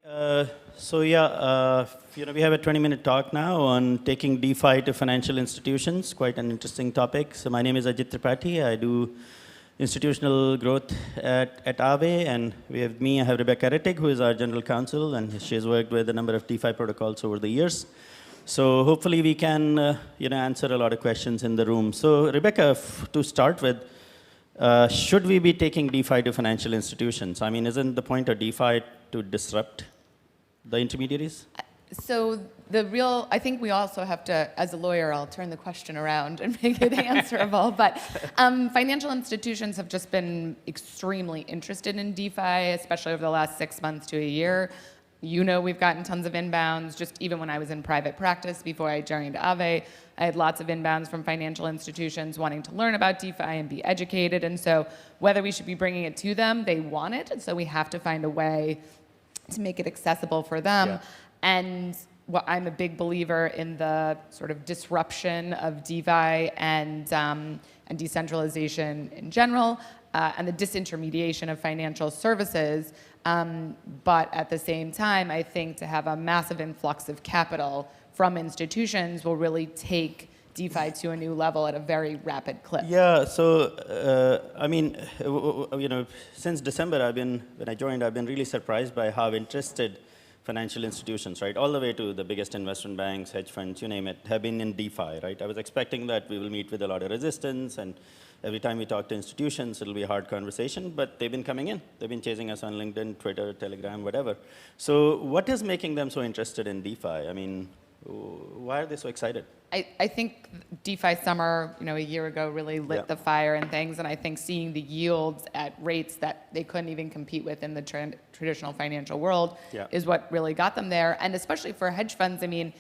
We have a 20-minute talk now on taking DeFi to financial institutions. Quite an interesting topic. So my name is Ajit Tripathi. I do institutional growth at Aave, and I have Rebecca Rettig, who is our general counsel, and she has worked with a number of DeFi protocols over the years. So hopefully we can answer a lot of questions in the room. So Rebecca, to start with, should we be taking DeFi to financial institutions? I mean, isn't the point of DeFi to disrupt the intermediaries? So I think we also have to, as a lawyer, I'll turn the question around and make it answerable. But financial institutions have just been extremely interested in DeFi, especially over the last 6 months to a year. You know, we've gotten tons of inbounds. Just even when I was in private practice before I joined Aave, I had lots of inbounds from financial institutions wanting to learn about DeFi and be educated. And so whether we should be bringing it to them, they want it. And so we have to find a way to make it accessible for them. Yeah. And I'm a big believer in the sort of disruption of DeFi and decentralization in general, and the disintermediation of financial services. But at the same time, I think to have a massive influx of capital from institutions will really take DeFi to a new level at a very rapid clip. Yeah, so, since December, when I joined, I've been really surprised by how interested financial institutions, right, all the way to the biggest investment banks, hedge funds, you name it, have been in DeFi, right? I was expecting that we will meet with a lot of resistance, and every time we talk to institutions, it'll be a hard conversation, but they've been coming in. They've been chasing us on LinkedIn, Twitter, Telegram, whatever. So what is making them so interested in DeFi? I mean, why are they so excited? I think DeFi summer, a year ago really lit the fire and things, and I think seeing the yields at rates that they couldn't even compete with in the traditional financial world is what really got them there. And especially for hedge funds, I mean,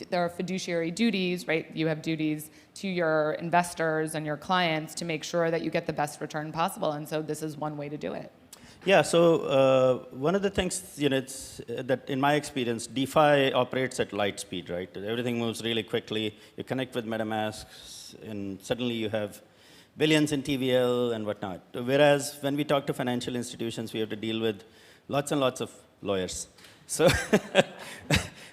there are fiduciary duties, right? You have duties to your investors and your clients to make sure that you get the best return possible, and so this is one way to do it. Yeah, so one of the things, it's that in my experience, DeFi operates at light speed, right? Everything moves really quickly. You connect with MetaMask, and suddenly you have billions in TVL and whatnot. Whereas when we talk to financial institutions, we have to deal with lots and lots of lawyers. So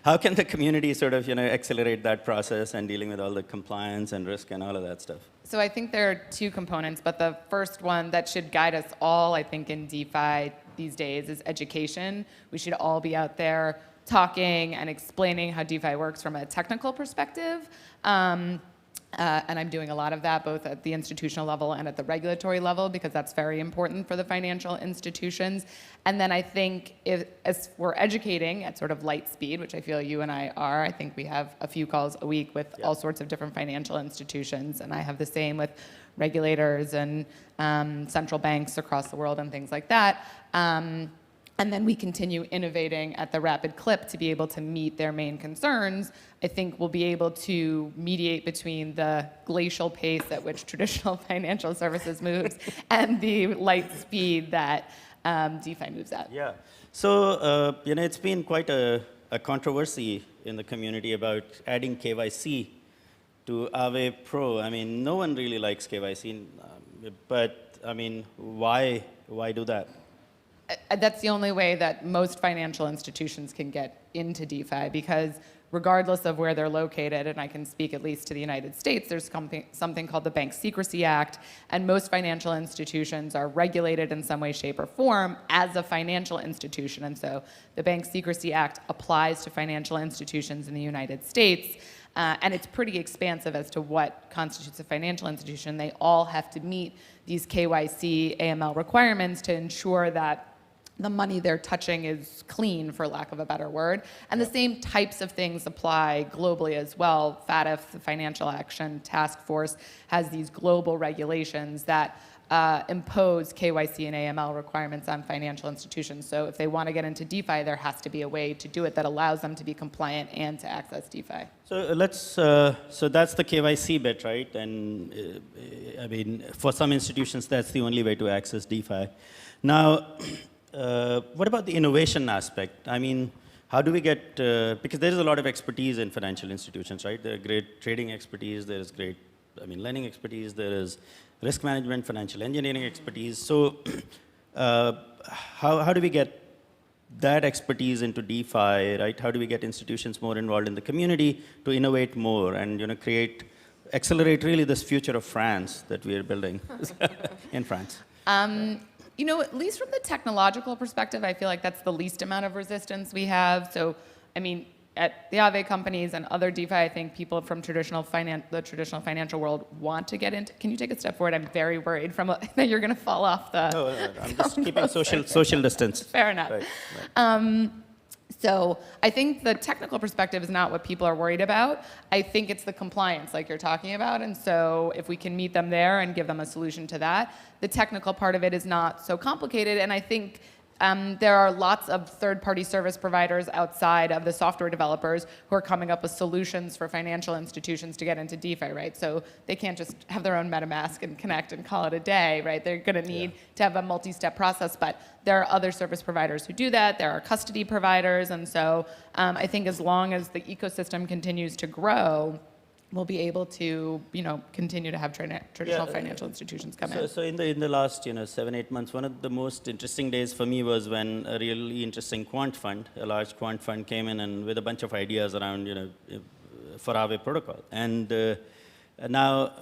how can the community sort of, accelerate that process and dealing with all the compliance and risk and all of that stuff? So I think there are two components, but the first one that should guide us all, I think, in DeFi these days is education. We should all be out there talking and explaining how DeFi works from a technical perspective. And I'm doing a lot of that, both at the institutional level and at the regulatory level, because that's very important for the financial institutions. And then I think as we're educating at sort of light speed, which I feel you and I are, I think we have a few calls a week with all sorts of different financial institutions, and I have the same with regulators and central banks across the world and things like that. And then we continue innovating at the rapid clip to be able to meet their main concerns. I think we'll be able to mediate between the glacial pace at which traditional financial services moves and the light speed that DeFi moves at. Yeah. So, it's been quite a controversy in the community about adding KYC to Aave Pro. I mean, no one really likes KYC, but I mean, why do that? That's the only way that most financial institutions can get into DeFi, because regardless of where they're located, and I can speak at least to the United States, there's something called the Bank Secrecy Act, and most financial institutions are regulated in some way, shape, or form as a financial institution. And so the Bank Secrecy Act applies to financial institutions in the United States, and it's pretty expansive as to what constitutes a financial institution. They all have to meet these KYC, AML requirements to ensure that the money they're touching is clean, for lack of a better word. And the same types of things apply globally as well. FATF, the Financial Action Task Force, has these global regulations that impose KYC and AML requirements on financial institutions. So if they want to get into DeFi, there has to be a way to do it that allows them to be compliant and to access DeFi. So so that's the KYC bit, right? And I mean, for some institutions, that's the only way to access DeFi. Now, what about the innovation aspect? I mean, how do we get, because there is a lot of expertise in financial institutions, right? There are great trading expertise, there is great, lending expertise, there is risk management, financial engineering expertise. So how do we get that expertise into DeFi, right? How do we get institutions more involved in the community to innovate more and accelerate really this future of France that we are building in France? At least from the technological perspective, I feel like that's the least amount of resistance we have. So, I mean, at the Aave companies and other DeFi, I think people from the traditional financial world want to get into. Can you take a step forward? I'm very worried that you're going to fall off the. No, I'm just keeping social distance. Fair enough. Right. So I think the technical perspective is not what people are worried about. I think it's the compliance, like you're talking about. And so if we can meet them there and give them a solution to that, the technical part of it is not so complicated. And I think there are lots of third-party service providers outside of the software developers who are coming up with solutions for financial institutions to get into DeFi, right? So they can't just have their own MetaMask and connect and call it a day, right? They're going to need to have a multi-step process, but there are other service providers who do that. There are custody providers, and so I think as long as the ecosystem continues to grow, we'll be able to, continue to have traditional financial institutions come in. So in the last, 7-8 months, one of the most interesting days for me was when a really interesting quant fund, a large quant fund, came in and with a bunch of ideas around, for Aave protocol. And now,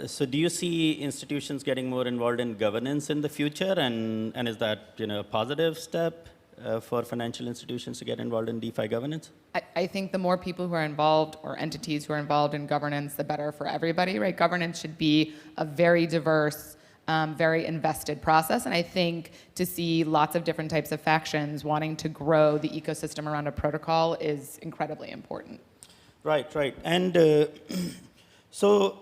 so do you see institutions getting more involved in governance in the future, and is that, a positive step for financial institutions to get involved in DeFi governance? I think the more people who are involved or entities who are involved in governance, the better for everybody, right? Governance should be a very diverse, very invested process. And I think to see lots of different types of factions wanting to grow the ecosystem around a protocol is incredibly important. Right. And so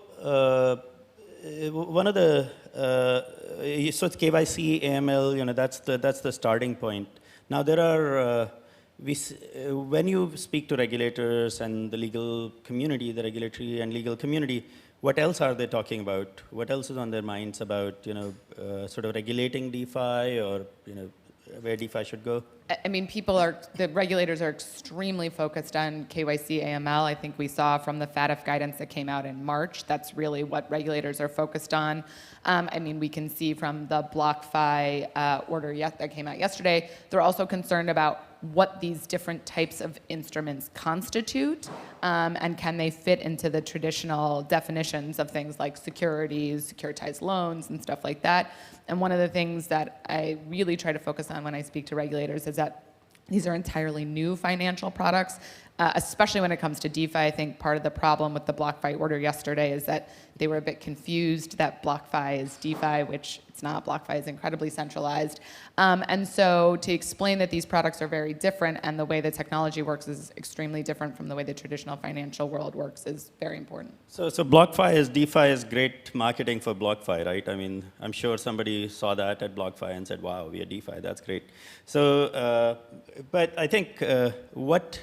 one of the, so it's KYC, AML, that's the starting point. Now there are, when you speak to regulators and the legal community, the regulatory and legal community, what else are they talking about? What else is on their minds about, sort of regulating DeFi or, where DeFi should go? I mean, the regulators are extremely focused on KYC, AML. I think we saw from the FATF guidance that came out in March, that's really what regulators are focused on. I mean, we can see from the BlockFi order that came out yesterday, they're also concerned about what these different types of instruments constitute, and can they fit into the traditional definitions of things like securities, securitized loans, and stuff like that. And one of the things that I really try to focus on when I speak to regulators is that these are entirely new financial products, especially when it comes to DeFi. I think part of the problem with the BlockFi order yesterday is that they were a bit confused that BlockFi is DeFi, which it's not. BlockFi is incredibly centralized. And so to explain that these products are very different and the way the technology works is extremely different from the way the traditional financial world works is very important. So BlockFi is DeFi is great marketing for BlockFi, right? I mean, I'm sure somebody saw that at BlockFi and said, wow, we are DeFi, that's great. So, but I think what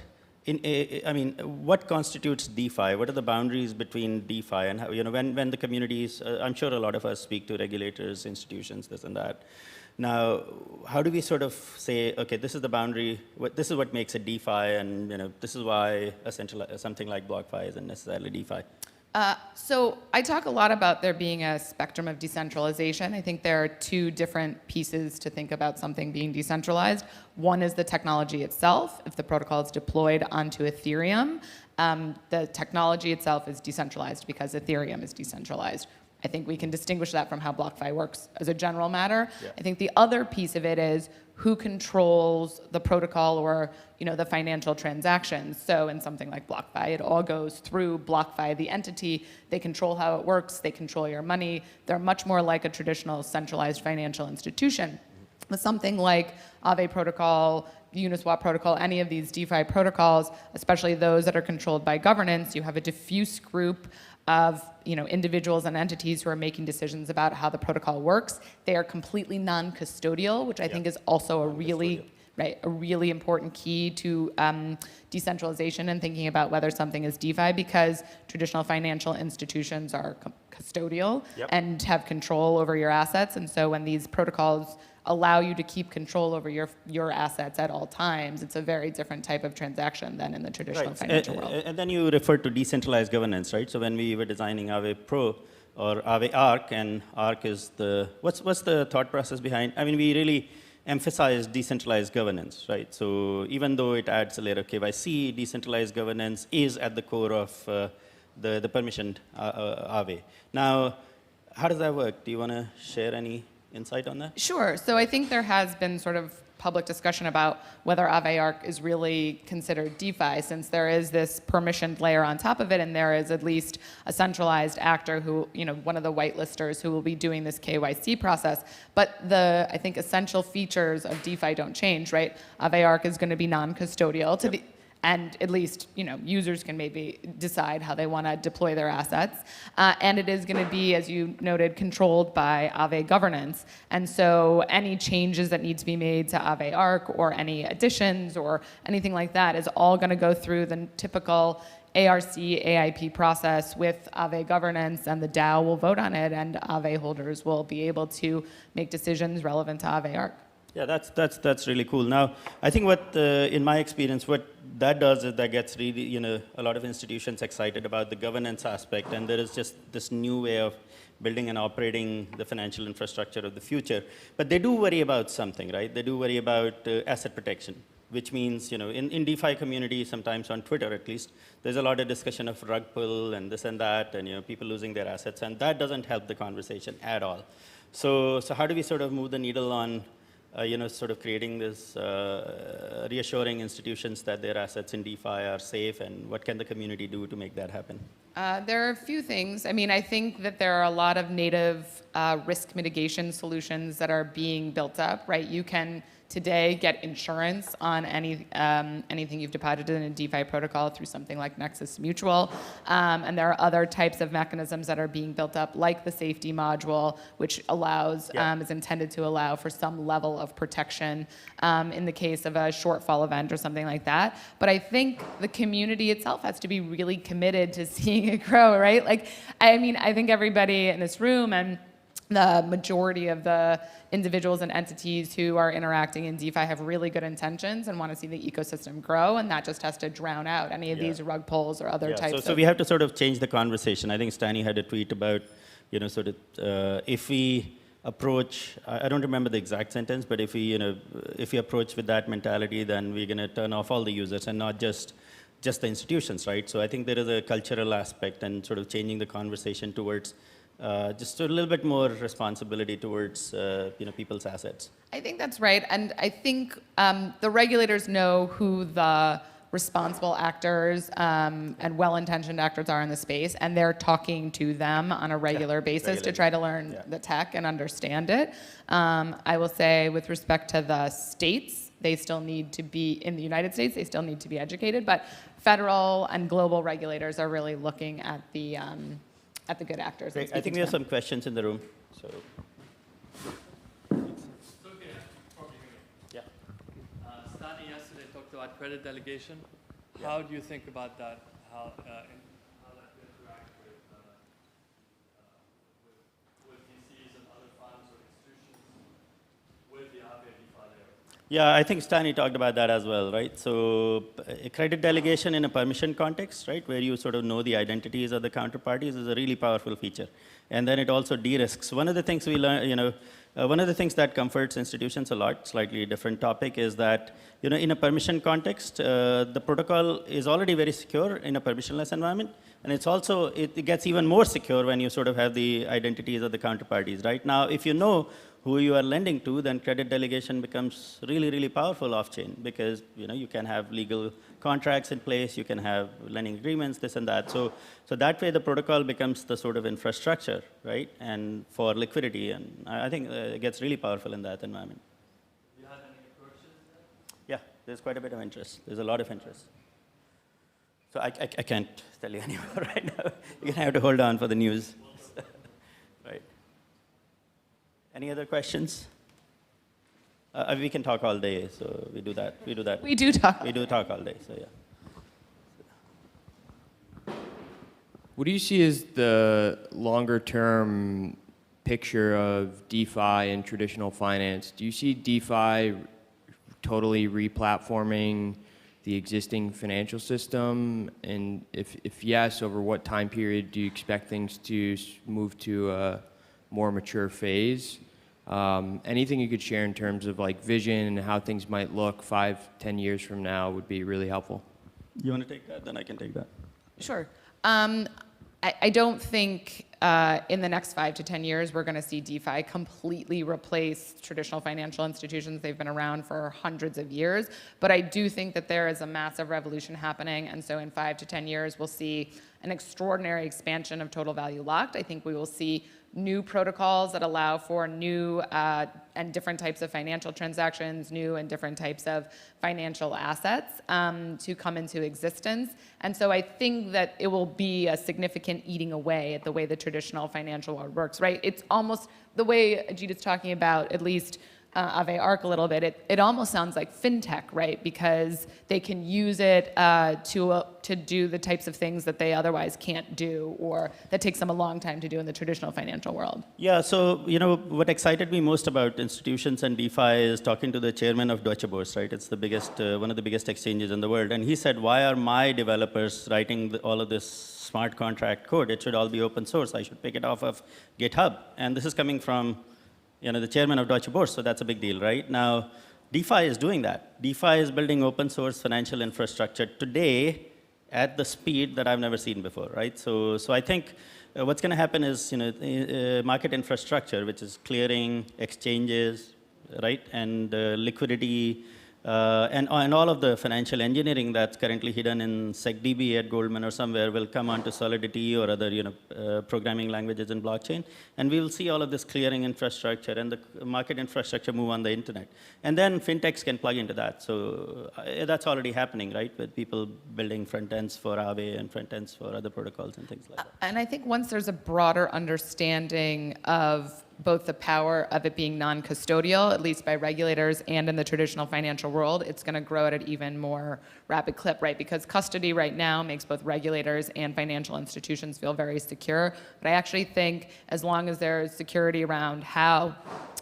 constitutes DeFi? What are the boundaries between DeFi and how, when the communities, I'm sure a lot of us speak to regulators, institutions, this and that. Now, how do we sort of say, okay, this is the boundary, this is what makes it DeFi, and this is why something like BlockFi isn't necessarily DeFi? So I talk a lot about there being a spectrum of decentralization. I think there are two different pieces to think about something being decentralized. One is the technology itself. If the protocol is deployed onto Ethereum, the technology itself is decentralized because Ethereum is decentralized. I think we can distinguish that from how BlockFi works as a general matter. Yeah. I think the other piece of it is who controls the protocol or the financial transactions. So in something like BlockFi, it all goes through BlockFi, the entity. They control how it works. They control your money. They're much more like a traditional centralized financial institution. With something like Aave protocol, Uniswap protocol, any of these DeFi protocols, especially those that are controlled by governance, you have a diffuse group of individuals and entities who are making decisions about how the protocol works. They are completely non-custodial, which I think is also a really important key to decentralization and thinking about whether something is DeFi, because traditional financial institutions are custodial and have control over your assets. And so when these protocols allow you to keep control over your assets at all times, it's a very different type of transaction than in the traditional financial world. And then you referred to decentralized governance, right? So when we were designing Aave Pro or Aave Arc, and Arc is what's the thought process behind? I mean, we really emphasize decentralized governance, right? So even though it adds a layer of KYC, decentralized governance is at the core of the permissioned Aave. Now, how does that work? Do you want to share any insight on that? Sure. So I think there has been sort of public discussion about whether Aave Arc is really considered DeFi, since there is this permissioned layer on top of it, and there is at least a centralized actor who, one of the whitelisters who will be doing this KYC process. But I think, essential features of DeFi don't change, right? Aave Arc is going to be non-custodial to the. And at least, users can maybe decide how they want to deploy their assets. And it is going to be, as you noted, controlled by Aave governance. And so any changes that need to be made to Aave Arc or any additions or anything like that is all going to go through the typical ARC, AIP process with Aave governance, and the DAO will vote on it, and Aave holders will be able to make decisions relevant to Aave Arc. Yeah, that's really cool. Now, I think in my experience, what that does is that gets really, a lot of institutions excited about the governance aspect, and there is just this new way of building and operating the financial infrastructure of the future. But they do worry about something, right? They do worry about asset protection, which means, in DeFi community, sometimes on Twitter at least, there's a lot of discussion of rug pull and this and that, and people losing their assets, and that doesn't help the conversation at all. So how do we sort of move the needle on sort of creating this reassuring institutions that their assets in DeFi are safe, and what can the community do to make that happen? There are a few things. I mean, I think that there are a lot of native risk mitigation solutions that are being built up, right? You can today get insurance on anything you've deposited in a DeFi protocol through something like Nexus Mutual. And there are other types of mechanisms that are being built up, like the safety module, which allows, is intended to allow for some level of protection in the case of a shortfall event or something like that. But I think the community itself has to be really committed to seeing it grow, right? I think everybody in this room and the majority of the individuals and entities who are interacting in DeFi have really good intentions and want to see the ecosystem grow, and that just has to drown out any of these rug pulls or other types. So we have to sort of change the conversation. I think Stani had a tweet about, if we approach, I don't remember the exact sentence, but if we approach with that mentality, then we're going to turn off all the users and not just the institutions, right? So I think there is a cultural aspect and sort of changing the conversation towards just a little bit more responsibility towards people's assets. I think that's right, and I think the regulators know who the responsible actors and well-intentioned actors are in the space, and they're talking to them on a regular basis to try to learn the tech and understand it. I will say, with respect to the states, they still need to be, in the United States, they still need to be educated, but federal and global regulators are really looking at the good actors. Great. I think we have some questions in the room. So. Yeah. Stani yesterday talked about credit delegation. How do you think about that? How that could interact with DCs and other funds or institutions with the Aave DeFi layer? Yeah, I think Stani talked about that as well, right? So a credit delegation in a permission context, right, where you sort of know the identities of the counterparties is a really powerful feature. And then it also de-risks. One of the things we learn, one of the things that comforts institutions a lot, slightly different topic, is that, in a permission context, the protocol is already very secure in a permissionless environment. And it's also, it gets even more secure when you sort of have the identities of the counterparties, right? Now, if you know who you are lending to, then credit delegation becomes really, really powerful off-chain, because you can have legal contracts in place, you can have lending agreements, this and that. So that way the protocol becomes the sort of infrastructure, right? And for liquidity, and I think it gets really powerful in that environment. Do you have any approaches there? Yeah, there's quite a bit of interest. There's a lot of interest. So I can't tell you anymore right now. You're gonna have to hold on for the news. Right. Any other questions? We can talk all day, so we do that. We do that. We do talk. We do talk all day, so yeah. What do you see as the longer-term picture of DeFi and traditional finance? Do you see DeFi totally replatforming the existing financial system? And if yes, over what time period do you expect things to move to a more mature phase? Anything you could share in terms of like vision and how things might look 5, 10 years from now would be really helpful. You want to take that? Then I can take that. Sure. I don't think in the next 5 to 10 years we're going to see DeFi completely replace traditional financial institutions. They've been around for hundreds of years. But I do think that there is a massive revolution happening. And so in 5 to 10 years, we'll see an extraordinary expansion of total value locked. I think we will see new protocols that allow for new and different types of financial transactions, new and different types of financial assets to come into existence. And so I think that it will be a significant eating away at the way the traditional financial world works, right? It's almost the way Ajit is talking about, at least Aave Arc a little bit, it almost sounds like fintech, right? Because they can use it to do the types of things that they otherwise can't do, or that takes them a long time to do in the traditional financial world. Yeah, so what excited me most about institutions and DeFi is talking to the chairman of Deutsche Börse, right? It's the biggest, one of the biggest exchanges in the world, and he said, "Why are my developers writing all of this smart contract code? It should all be open source. I should pick it off of GitHub." And this is coming from the chairman of Deutsche Börse, so that's a big deal, right? Now, DeFi is doing that. DeFi is building open source financial infrastructure today at the speed that I've never seen before, right? So I think what's going to happen is, market infrastructure, which is clearing, exchanges, right, and liquidity, and all of the financial engineering that's currently hidden in SecDB at Goldman or somewhere will come onto Solidity or other programming languages in blockchain, and we will see all of this clearing infrastructure and the market infrastructure move on the internet, and then fintechs can plug into that. So that's already happening, right, with people building front ends for Aave and front ends for other protocols and things like that. And I think once there's a broader understanding of both the power of it being non-custodial, at least by regulators and in the traditional financial world, it's going to grow at an even more rapid clip, right? Because custody right now makes both regulators and financial institutions feel very secure. But I actually think as long as there's security around how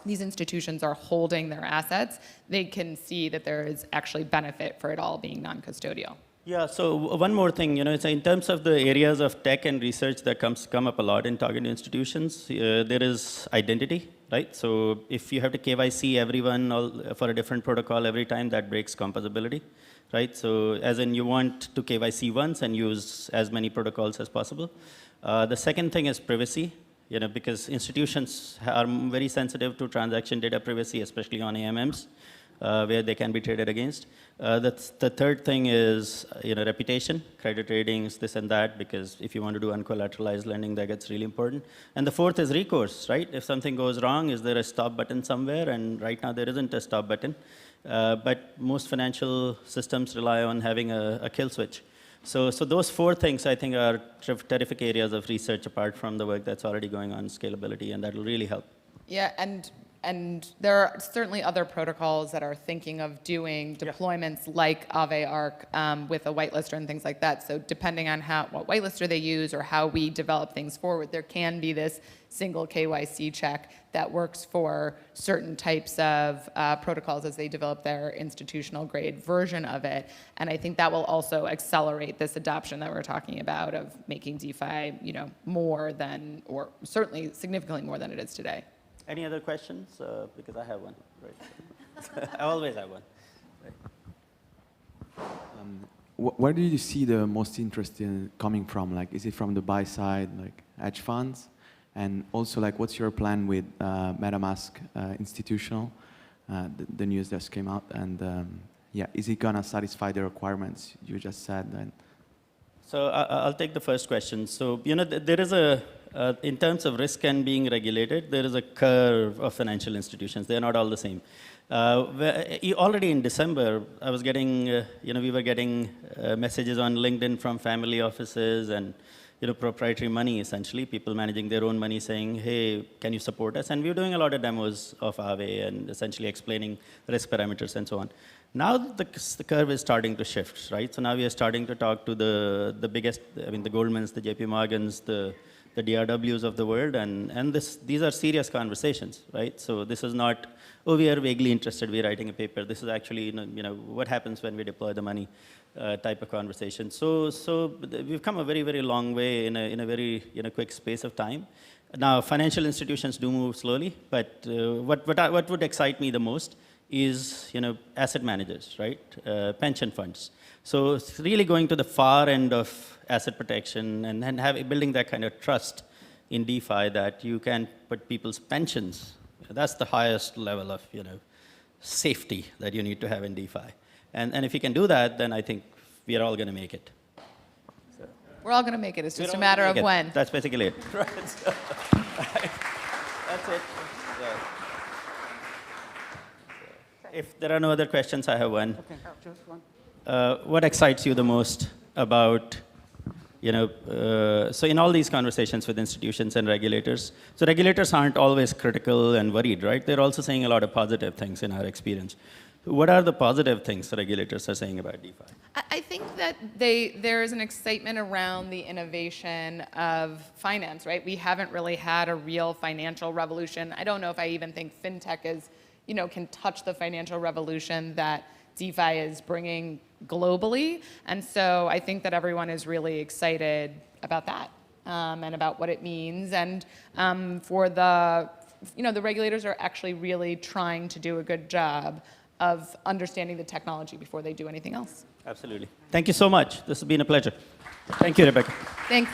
these institutions are holding their assets, they can see that there is actually benefit for it all being non-custodial. Yeah, so one more thing, it's in terms of the areas of tech and research that come up a lot in target institutions, there is identity, right? So if you have to KYC everyone for a different protocol every time, that breaks composability, right? So as in you want to KYC once and use as many protocols as possible. The second thing is privacy, because institutions are very sensitive to transaction data privacy, especially on AMMs. Where they can be traded against. The third thing is reputation, credit ratings, this and that, because if you want to do uncollateralized lending, that gets really important. And the fourth is recourse, right? If something goes wrong, is there a stop button somewhere? And right now there isn't a stop button. But most financial systems rely on having a kill switch. So those four things, I think, are terrific areas of research apart from the work that's already going on in scalability, and that will really help. Yeah, and there are certainly other protocols that are thinking of doing deployments like Aave Arc with a whitelister and things like that. So depending on what whitelister they use or how we develop things forward, there can be this single KYC check that works for certain types of protocols as they develop their institutional grade version of it. And I think that will also accelerate this adoption that we're talking about of making DeFi, more than, or certainly significantly more than it is today. Any other questions? Because I have one. Right. I always have one. Right. Where do you see the most interest in coming from? Like, is it from the buy side, like hedge funds? And also, like, what's your plan with MetaMask institutional? The news just came out, and is it gonna satisfy the requirements you just said? And so I'll take the first question. So there is in terms of risk and being regulated, there is a curve of financial institutions. They are not all the same. Already in December, I was getting, we were getting messages on LinkedIn from family offices and, proprietary money, essentially, people managing their own money saying, hey, can you support us? And we were doing a lot of demos of Aave and essentially explaining risk parameters and so on. Now the curve is starting to shift, right? So now we are starting to talk to the biggest, the Goldmans, the JP Morgans, the DRWs of the world, and these are serious conversations, right? So this is not, oh, we are vaguely interested, we're writing a paper. This is actually, what happens when we deploy the money type of conversation. So we've come a very, very long way in a very quick space of time. Now, financial institutions do move slowly, but what would excite me the most is, asset managers, right? Pension funds. So it's really going to the far end of asset protection and building that kind of trust in DeFi that you can put people's pensions. That's the highest level of, safety that you need to have in DeFi. And if you can do that, then I think we are all going to make it. We're all going to make it. It's just We're a all matter gonna of make it. when. That's basically it. Right. That's it. Yeah. If there are no other questions, I have one. Okay, just one. What excites you the most about, so in all these conversations with institutions and regulators, so regulators aren't always critical and worried, right? They're also saying a lot of positive things in our experience. What are the positive things the regulators are saying about DeFi? I think that there is an excitement around the innovation of finance, right? We haven't really had a real financial revolution. I don't know if I even think fintech is, can touch the financial revolution that DeFi is bringing globally. And so I think that everyone is really excited about that and about what it means. And for the regulators are actually really trying to do a good job of understanding the technology before they do anything else. Absolutely. Thank you so much. This has been a pleasure. Thank you, Rebecca. Thanks.